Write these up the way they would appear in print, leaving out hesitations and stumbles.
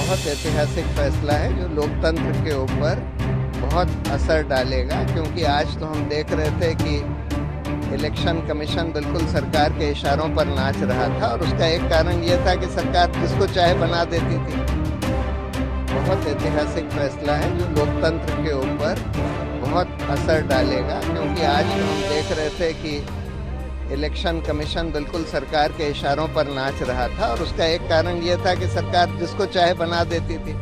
बहुत ऐतिहासिक फैसला है जो लोकतंत्र के ऊपर बहुत असर डालेगा, क्योंकि आज तो हम देख रहे थे कि इलेक्शन कमीशन बिल्कुल सरकार के इशारों पर नाच रहा था और उसका एक कारण ये था कि सरकार जिसको चाहे बना देती थी। बहुत ऐतिहासिक फैसला है जो लोकतंत्र के ऊपर बहुत असर डालेगा, क्योंकि आज तो हम देख रहे थे कि इलेक्शन कमीशन बिल्कुल सरकार के इशारों पर नाच रहा था और उसका एक कारण ये था कि सरकार जिसको चाहे बना देती थी।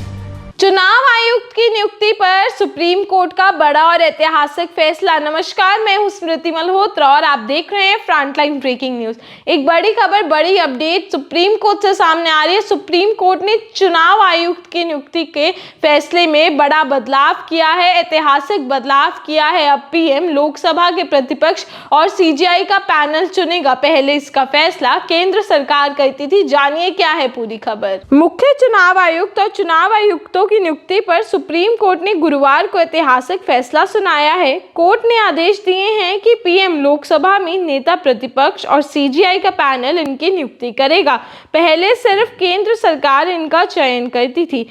चुनाव आयुक्त की नियुक्ति पर सुप्रीम कोर्ट का बड़ा और ऐतिहासिक फैसला। नमस्कार, मैं हूं स्मृति मल्होत्रा और आप देख रहे हैं फ्रंटलाइन ब्रेकिंग न्यूज। एक बड़ी खबर, बड़ी अपडेट सुप्रीम कोर्ट से सामने आ रही है। सुप्रीम कोर्ट ने चुनाव आयुक्त की नियुक्ति के फैसले में बड़ा बदलाव किया है, ऐतिहासिक बदलाव किया है। अब पीएम, लोकसभा के प्रतिपक्ष और सीजीआई का पैनल चुनेगा। पहले इसका फैसला केंद्र सरकार करती थी। जानिए क्या है पूरी खबर। मुख्य चुनाव आयुक्त और चुनाव आयुक्तों की नियुक्ति पर सुप्रीम कोर्ट ने गुरुवार को ऐतिहासिक फैसला सुनाया है। कोर्ट ने आदेश दिए हैं कि पीएम, लोकसभा में नेता प्रतिपक्ष और सीजीआई का पैनल इनकी नियुक्ति करेगा। पहले सिर्फ केंद्र सरकार इनका चयन करती थी।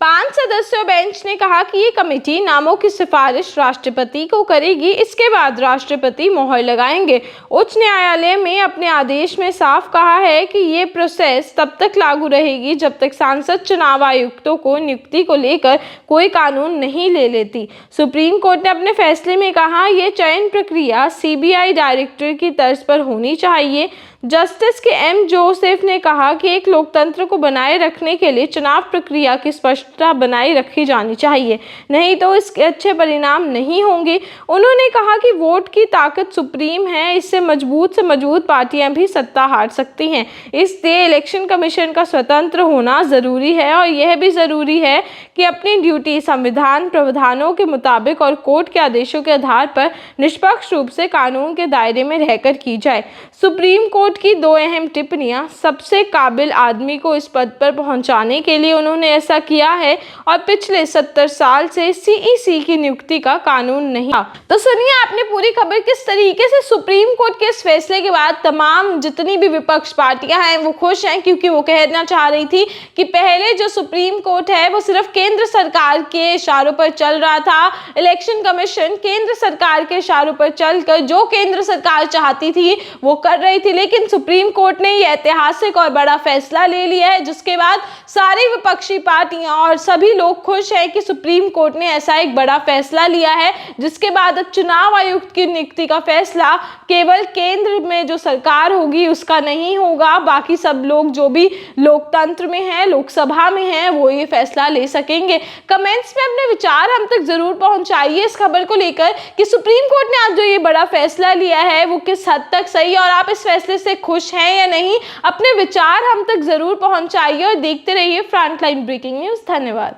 5 सदस्यों बेंच ने कहा कि ये कमेटी नामों की सिफारिश राष्ट्रपति को करेगी। इसके बाद राष्ट्रपति मोहर लगाएंगे। उच्च न्यायालय में अपने आदेश में साफ कहा है कि ये प्रोसेस तब तक लागू रहेगी जब तक सांसद चुनाव आयुक्तों को नियुक्ति को लेकर कोई कानून नहीं ले लेती। सुप्रीम कोर्ट ने अपने फैसले में कहा, यह चयन प्रक्रिया सीबीआई डायरेक्टर की तर्ज पर होनी चाहिए। जस्टिस के एम जोसेफ ने कहा कि एक लोकतंत्र को बनाए रखने के लिए चुनाव प्रक्रिया की स्पष्टता बनाए रखी जानी चाहिए, नहीं तो इसके अच्छे परिणाम नहीं होंगे। उन्होंने कहा कि वोट की ताकत सुप्रीम है, इससे मजबूत से मजबूत पार्टियां भी सत्ता हार सकती हैं। इसलिए इलेक्शन कमीशन का स्वतंत्र होना जरूरी है और यह भी जरूरी है कि अपनी ड्यूटी संविधान प्रावधानों के मुताबिक और कोर्ट के आदेशों के आधार पर निष्पक्ष रूप से कानून के दायरे में रहकर की जाए। सुप्रीम कोर्ट की 2 अहम टिप्पणियां। सबसे काबिल आदमी को इस पद पर पहुंचाने के लिए उन्होंने ऐसा किया है और पिछले 70 साल से सीईसी की नियुक्ति का कानून नहीं। तो सुनिए आपने पूरी खबर। किस तरीके से सुप्रीम कोर्ट के इस फैसले के बाद तमाम जितनी भी विपक्ष पार्टियां हैं वो खुश हैं, क्योंकि वो कहना चाह रही थी कि पहले जो सुप्रीम कोर्ट है वो सिर्फ केंद्र सरकार के इशारों पर चल रहा था। इलेक्शन कमीशन केंद्र सरकार के इशारों पर चलकर जो केंद्र सरकार चाहती थी वो कर रही थी, लेकिन सुप्रीम कोर्ट ने यह ऐतिहासिक और बड़ा फैसला ले लिया है, जिसके बाद सारी विपक्षी पार्टियां और सभी लोग खुश हैं कि सुप्रीम कोर्ट ने ऐसा एक बड़ा फैसला लिया है, जिसके बाद अब चुनाव आयुक्त की नियुक्ति का फैसला केवल केंद्र में जो सरकार होगी उसका नहीं होगा। बाकी सब लोग जो भी लोकतंत्र में हैं, लोकसभा में हैं, वो ये फैसला ले सकेंगे। कमेंट्स में अपने विचार हम तक जरूर पहुंचाइए इस खबर को लेकर कि सुप्रीम कोर्ट ने आज जो ये बड़ा फैसला लिया है वो किस हद तक सही है और आप इस फैसले से खुश हैं या नहीं। अपने विचार हम तक जरूर पहुंचाइए और देखते रहिए फ्रंटलाइन ब्रेकिंग न्यूज। धन्यवाद।